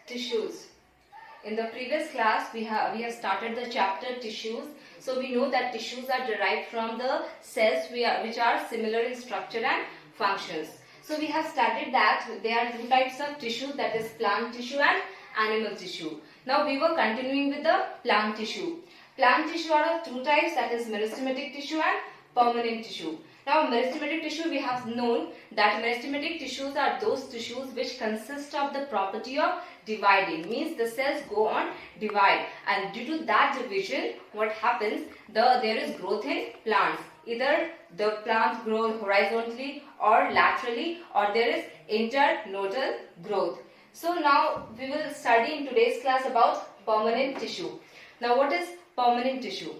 Tissues. In the previous class, we have started the chapter tissues. So we know that tissues are derived from the cells which are similar in structure and functions. So we have studied that there are two types of tissue, that is plant tissue and animal tissue. Now we were continuing with the plant tissue. Plant tissue are of two types, that is meristematic tissue and permanent tissue. Now meristematic tissue, we have known that meristematic tissues are those tissues which consist of the property of dividing, means the cells go on divide, and due to that division what happens, there is growth in plants. Either the plants grow horizontally or laterally, or there is internodal growth. So now we will study in today's class about permanent tissue. Now what is permanent tissue?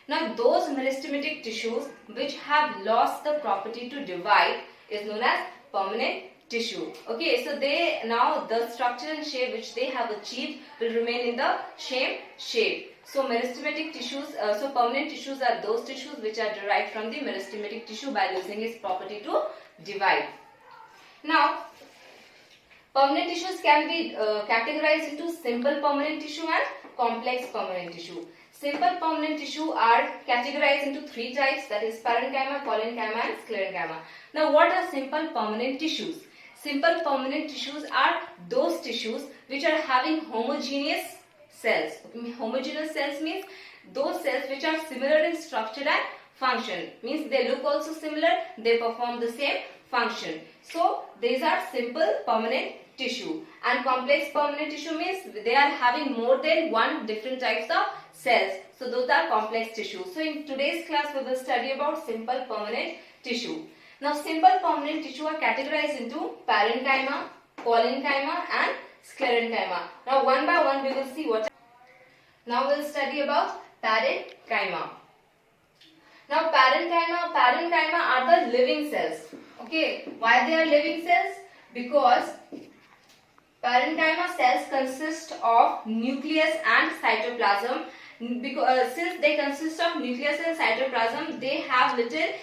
Now those meristematic tissues which have lost the property to divide is known as permanent tissue. Okay, so the structure and shape which they have achieved will remain in the same shape. So meristematic tissues, so permanent tissues are those tissues which are derived from the meristematic tissue by losing its property to divide. Now permanent tissues can be categorized into simple permanent tissue and complex permanent tissue. Simple permanent tissue are categorized into three types, that is parenchyma, collenchyma and sclerenchyma. Now what are simple permanent tissues? Simple permanent tissues are those tissues which are having homogeneous cells. Homogeneous cells means those cells which are similar in structure and function, means they look also similar, they perform the same function. So these are simple permanent tissue. And complex permanent tissue means they are having more than one different types of cells. So those are complex tissue. So in today's class we will study about simple permanent tissue. Now simple permanent tissue are categorized into parenchyma, collenchyma and sclerenchyma. Now one by one we will see what. Now we will study about parenchyma. Now parenchyma are the living cells. Okay, why they are living cells? Because parenchyma cells consist of nucleus and cytoplasm. Because since they consist of nucleus and cytoplasm, they have little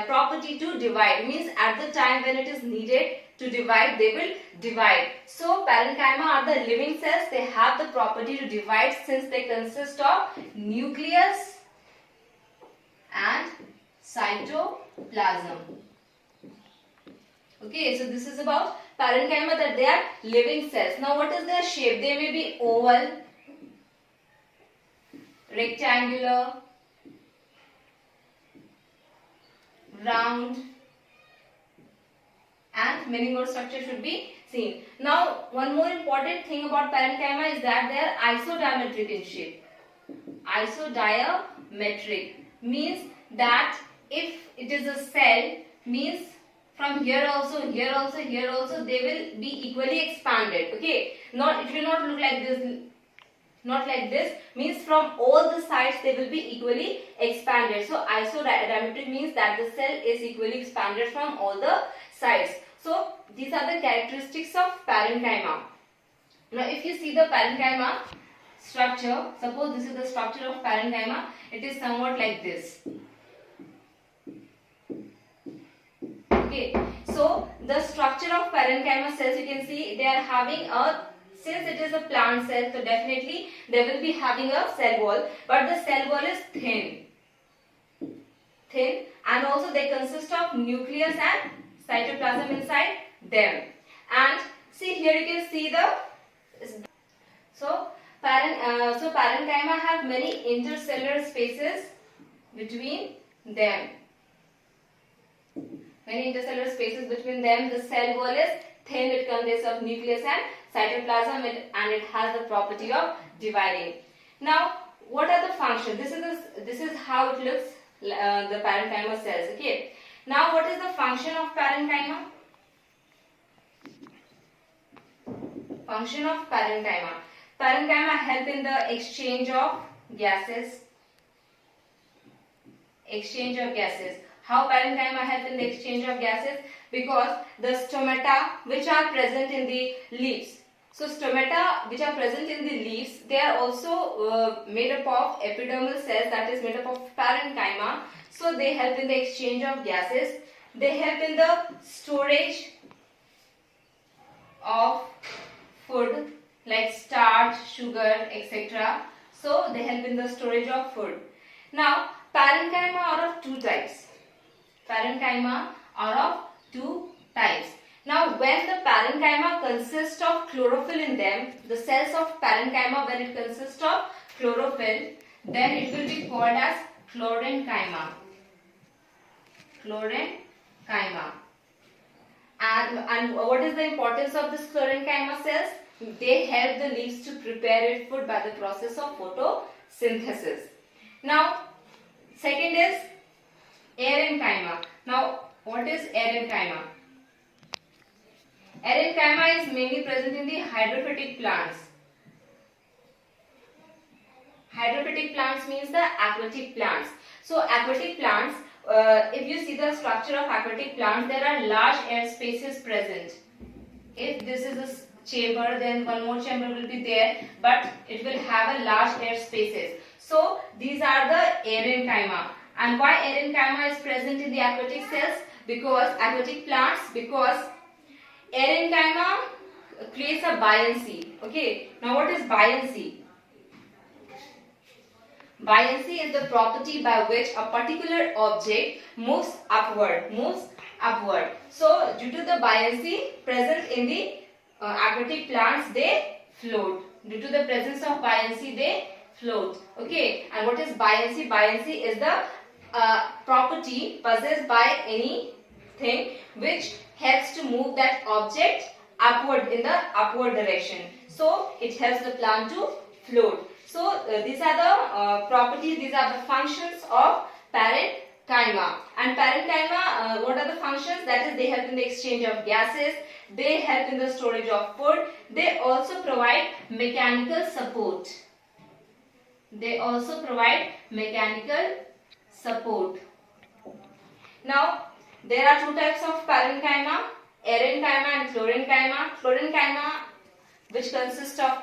property to divide, means at the time when it is needed to divide, they will divide. So parenchyma are the living cells, they have the property to divide since they consist of nucleus and cytoplasm. Okay, so this is about parenchyma, that they are living cells. Now what is their shape? They may be oval, rectangular, round, and many more structures should be seen. Now one more important thing about parenchyma is that they are isodiametric in shape. Isodiametric means that if it is a cell, means from here also, here also, here also, they will be equally expanded. Okay, it will not look like this. Not like this, means from all the sides they will be equally expanded. So isodiametric means that the cell is equally expanded from all the sides. So these are the characteristics of parenchyma. Now if you see the parenchyma structure, suppose this is the structure of parenchyma, it is somewhat like this. Okay, so the structure of parenchyma cells, you can see they are having since it is a plant cell, so definitely they will be having a cell wall, but the cell wall is thin, and also they consist of nucleus and cytoplasm inside them. And see here you can see so parenchyma have many intercellular spaces between them. Many intercellular spaces between them. The cell wall is thin, it consists of nucleus and cytoplasm, and it has the property of dividing. Now what are the functions? This is how it looks, the parenchyma cells. Okay, now what is the function of parenchyma? Function of parenchyma. Parenchyma help in the exchange of gases. Exchange of gases. How parenchyma help in the exchange of gases? Because the stomata which are present in the leaves. So stomata which are present in the leaves, they are also made up of epidermal cells, that is made up of parenchyma. So they help in the exchange of gases. They help in the storage of food like starch, sugar, etc. So they help in the storage of food. Now parenchyma are of two types. Parenchyma are of two types. Now when the parenchyma consists of chlorophyll in them, the cells of parenchyma, when it consists of chlorophyll, then it will be called as chlorenchyma. Chlorenchyma. And what is the importance of this chlorenchyma cells? They help the leaves to prepare its food by the process of photosynthesis. Now, second is arenchyma. Now, what is arenchyma? Arenchyma is mainly present in the hydrophytic plants. Hydrophytic plants means the aquatic plants. So, aquatic plants, if you see the structure of aquatic plants, there are large air spaces present. If this is a chamber, then one more chamber will be there, but it will have a large air spaces. So these are the arenchyma. And why arenchyma is present in the aquatic cells? Because aquatic plants, because arenchyma creates a buoyancy. Okay. Now what is buoyancy? Buoyancy is the property by which a particular object moves upward. So due to the buoyancy present in the aquatic plants, they float. Due to the presence of buoyancy, they float. Okay. And what is buoyancy? Buoyancy is the property possessed by anything which helps to move that object upward in the upward direction. So it helps the plant to float. So these are the properties, these are the functions of parenchyma. And parenchyma, what are the functions? That is, they help in the exchange of gases, they help in the storage of food, they also provide mechanical support. Now, there are two types of parenchyma, arenchyma and chlorenchyma. Chlorenchyma, which consists of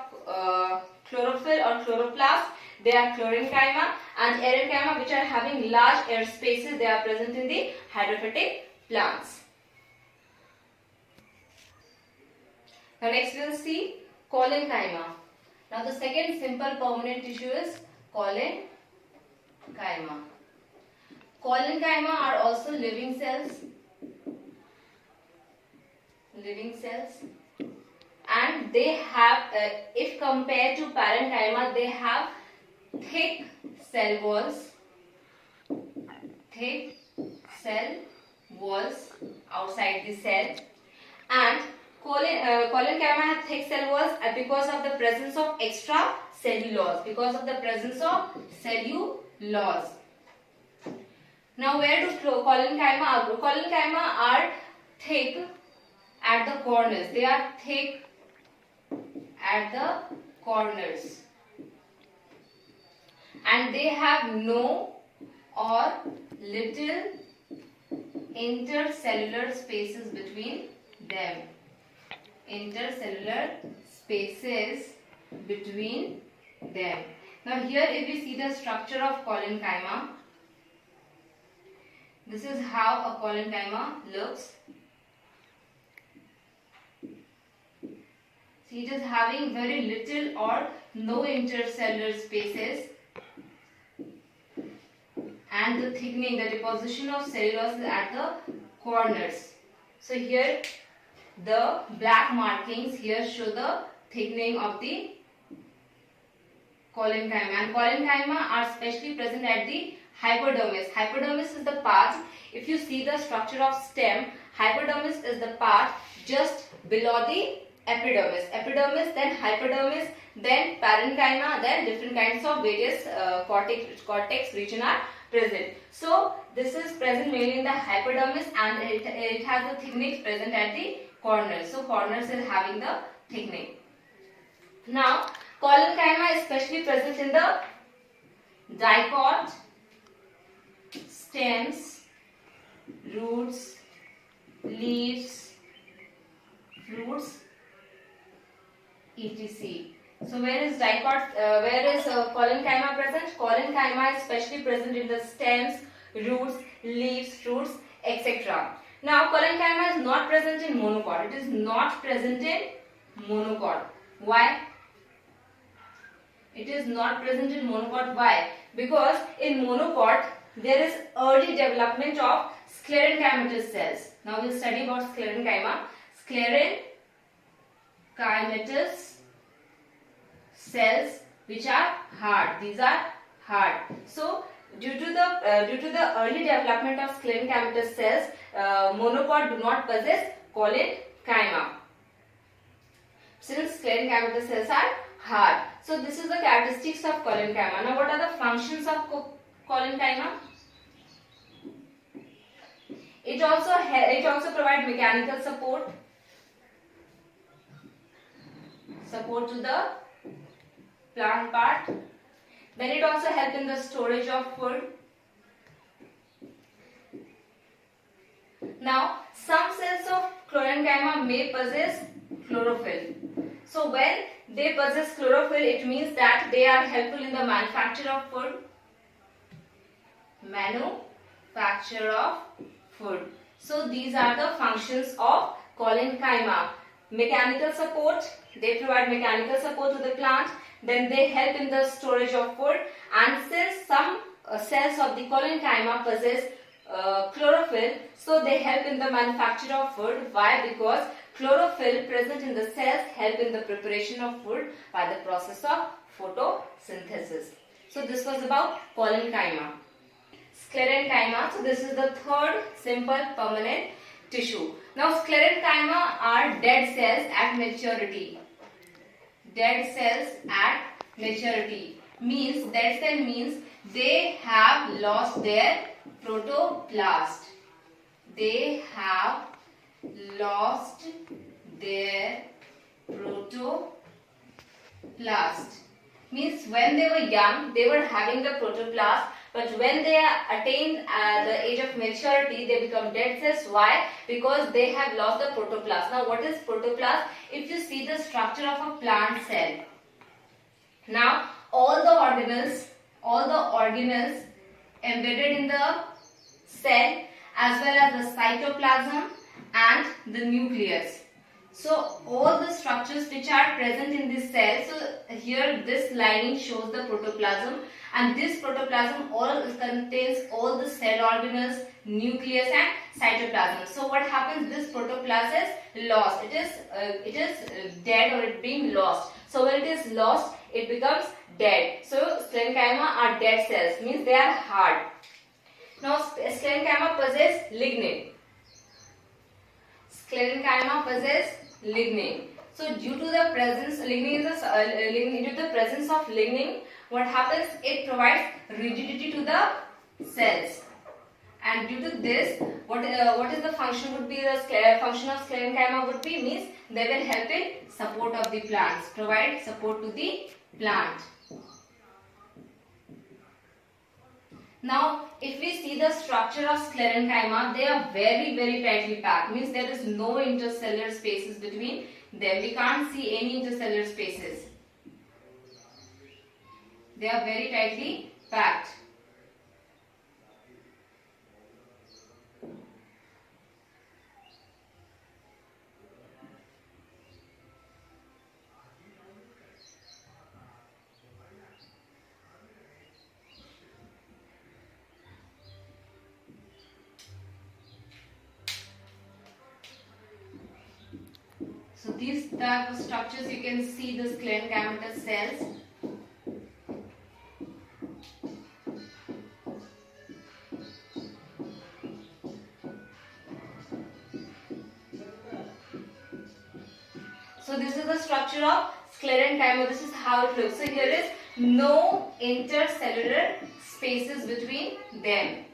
chlorophyll or chloroplast, they are chlorenchyma, and arenchyma, which are having large air spaces, they are present in the hydrophytic plants. Now next we will see collenchyma. Now the second simple permanent tissue is collenchyma. Collenchyma are also living cells. And they have, if compared to parenchyma, they have thick cell walls outside the cell, and collenchyma have thick cell walls because of the presence of extracellulose. Now where do collenchyma are? Collenchyma are thick at the corners. They are thick at the corners, and they have no or little intercellular spaces between them. Now here, if we see the structure of collenchyma, this is how a collenchyma looks. See, it is having very little or no intercellular spaces, and the thickening, the deposition of cellulose is at the corners. So here the black markings here show the thickening of the collenchyma, and collenchyma are especially present at the hypodermis. Hypodermis is the part, if you see the structure of stem, hypodermis is the part just below the epidermis. Epidermis, then hypodermis, then parenchyma, then different kinds of various cortex region are present. So this is present mainly in the hypodermis, and it has the thickening present at the corners. So corners is having the thickening. Now collenchyma is especially present in the dicot, stems, roots, leaves, fruits, etc. So where is collenchyma present? Collenchyma is especially present in the stems, roots, leaves, fruits, etc. Now collenchyma is not present in monocot. It is not present in monocot. Why? It is not present in monopod. Why? Because in monopod there is early development of sclerenchymatous cells. Now we'll study about sclerenchyma. Sclerenchymatous cells which are hard. These are hard. So due to the early development of sclerenchymatous cells, monopod do not possess collenchyma. Since sclerenchymatous cells are hard. So this is the characteristics of collenchyma. Now what are the functions of collenchyma? It also provides mechanical support to the plant part. Then it also helps in the storage of food. Now some cells of collenchyma may possess chlorophyll. So when they possess chlorophyll, it means that they are helpful in the manufacture of food. So these are the functions of collenchyma. Mechanical support, they provide mechanical support to the plant. Then they help in the storage of food. And since some cells of the collenchyma possess chlorophyll, so they help in the manufacture of food. Why? Because chlorophyll present in the cells help in the preparation of food by the process of photosynthesis. So this was about collenchyma. Sclerenchyma. So this is the third simple permanent tissue. Now sclerenchyma are dead cells at maturity. Dead cells at maturity means dead cell means they have lost their protoplast. They have lost their protoplast. Means when they were young, they were having the protoplast, but when they attained the age of maturity, they become dead cells. Why? Because they have lost the protoplast. Now what is protoplast? If you see the structure of a plant cell, now all the organelles embedded in the cell as well as the cytoplasm and the nucleus. So all the structures which are present in this cell, so here this lining shows the protoplasm, and this protoplasm all contains all the cell organelles, nucleus and cytoplasm. So what happens? This protoplasm is lost. It is dead, or it being lost. So when it is lost, it becomes dead. So sclerenchyma are dead cells, means they are hard. Now sclerenchyma possess lignin. Sclerenchyma possess lignin. So due to the presence of lignin, what happens? It provides rigidity to the cells. And due to this, what is the function would be? The function of sclerenchyma would be means they will help in support of the plants, provide support to the plant. Now, if we see the structure of sclerenchyma, they are very, very tightly packed. Means there is no intercellular spaces between them. We can't see any intercellular spaces. They are very tightly packed. So these type of structures, you can see the sclerenchymatous cells. So this is the structure of sclerenchyma. This is how it looks. So here is no intercellular spaces between them.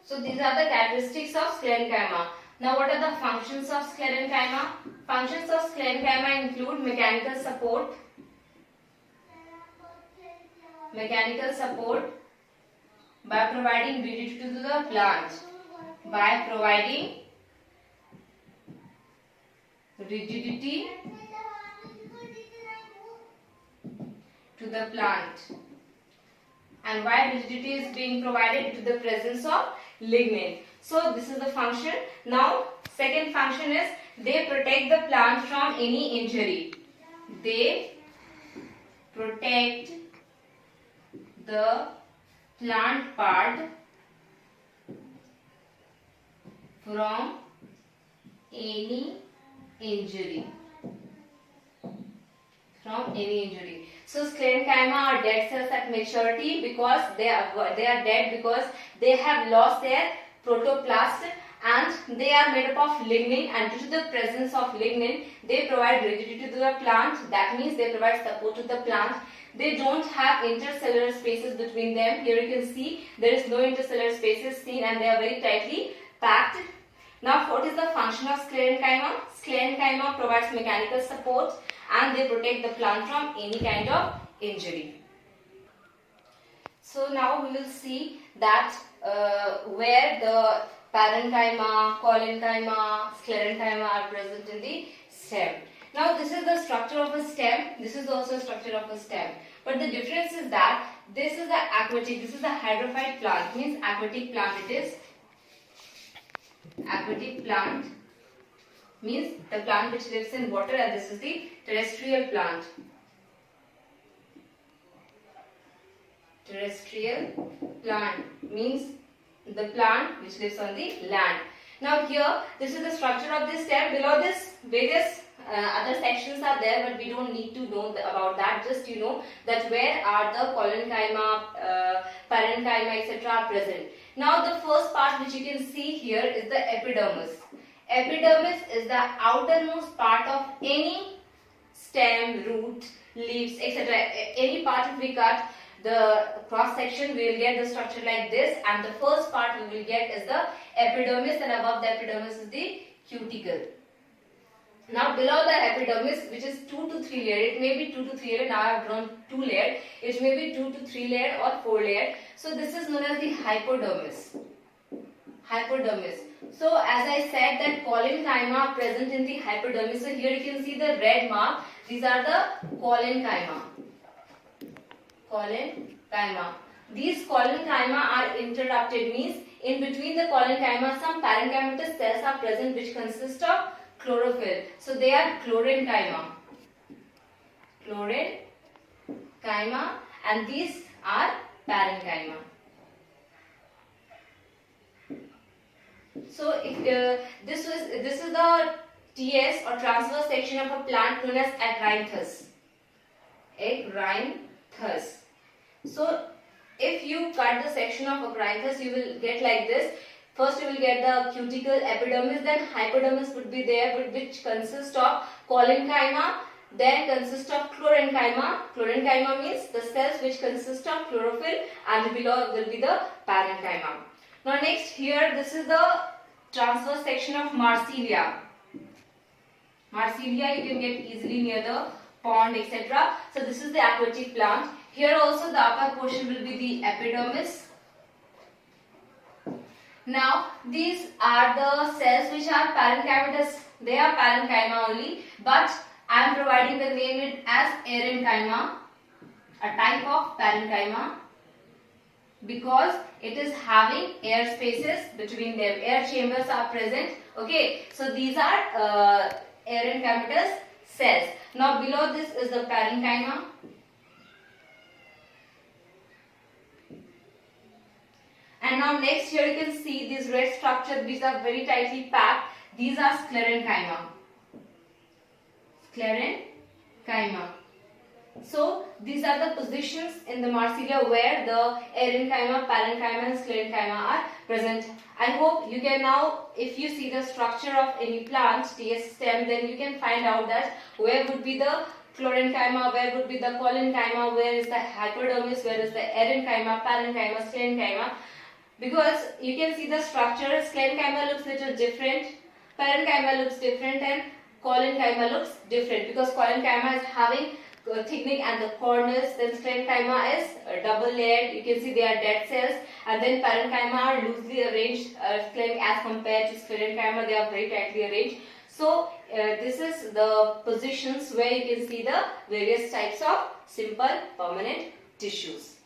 So these are the characteristics of sclerenchyma. Now what are the functions of sclerenchyma? Functions of sclerenchyma include mechanical support by providing rigidity to the plant. By providing rigidity to the plant. And why rigidity is being provided? Due to the presence of lignin. So this is the function. Now second function is they protect the plant from any injury. They protect the plant part from any injury. So sclerenchyma are dead cells at maturity because they are dead because they have lost their protoplast, and they are made up of lignin, and due to the presence of lignin they provide rigidity to the plant. That means they provide support to the plant. They don't have intercellular spaces between them. Here you can see there is no intercellular spaces seen, and they are very tightly packed. Now what is the function of sclerenchyma? Sclerenchyma provides mechanical support and they protect the plant from any kind of injury. So now we will see that where the parenchyma, collenchyma, sclerenchyma are present in the stem. Now this is the structure of a stem, this is also the structure of a stem. But the difference is that this is the aquatic, this is the hydrophyte plant, means aquatic plant it is. Aquatic plant means the plant which lives in water, and this is the terrestrial plant. Terrestrial plant means the plant which lives on the land. Now here, this is the structure of this stem. Below this, various other sections are there, but we don't need to know about that. Just you know that where are the collenchyma, parenchyma, etc. are present. Now the first part which you can see here is the epidermis. Epidermis is the outermost part of any stem, root, leaves, etc. Any part if we cut the cross section, we will get the structure like this, and the first part we will get is the epidermis, and above the epidermis is the cuticle. Now below the epidermis, which is 2 to 3 layer, it may be 2 to 3 layer, now I have drawn 2 layer, it may be 2 to 3 layer or 4 layer. So this is known as the hypodermis. Hypodermis. So as I said that collenchyma are present in the hypodermis. So here you can see the red mark, these are the collenchyma. Collenchyma. These collenchyma are interrupted, means in between the collenchyma some parenchymatous cells are present which consist of chlorophyll. So they are chlorenchyma. Chlorenchyma, and these are parenchyma. So this is the TS or transverse section of a plant known as acranthus. Acranthus. So if you cut the section of acranthus, you will get like this. First you will get the cuticle, epidermis, then hypodermis would be there, which consists of collenchyma, then consists of chlorenchyma. Chlorenchyma means the cells which consist of chlorophyll, and below will be the parenchyma. Now next here, this is the transverse section of Marsilia. Marsilia you can get easily near the pond, etc. So this is the aquatic plant. Here also the upper portion will be the epidermis. Now these are the cells which are parenchymatous. They are parenchyma only, but I am providing the name it as aerenchyma, a type of parenchyma, because it is having air spaces between them. Air chambers are present. Okay, so these are aerenchymatous cells. Now below this is the parenchyma. And now next here you can see these red structures, these are very tightly packed. These are sclerenchyma. Sclerenchyma. So these are the positions in the Marsilia where the aerenchyma, parenchyma and sclerenchyma are present. I hope you can now, if you see the structure of any plant, TS stem, then you can find out that where would be the chlorenchyma, where would be the collenchyma, where is the hypodermis, where is the aerenchyma, parenchyma, sclerenchyma. Because you can see the structure, sclerenchyma looks little different, parenchyma looks different, and collenchyma looks different, because collenchyma is having thickening at the corners, then sclerenchyma is double layered. You can see they are dead cells, and then parenchyma are loosely arranged. As compared to sclerenchyma, they are very tightly arranged. So this is the positions where you can see the various types of simple permanent tissues.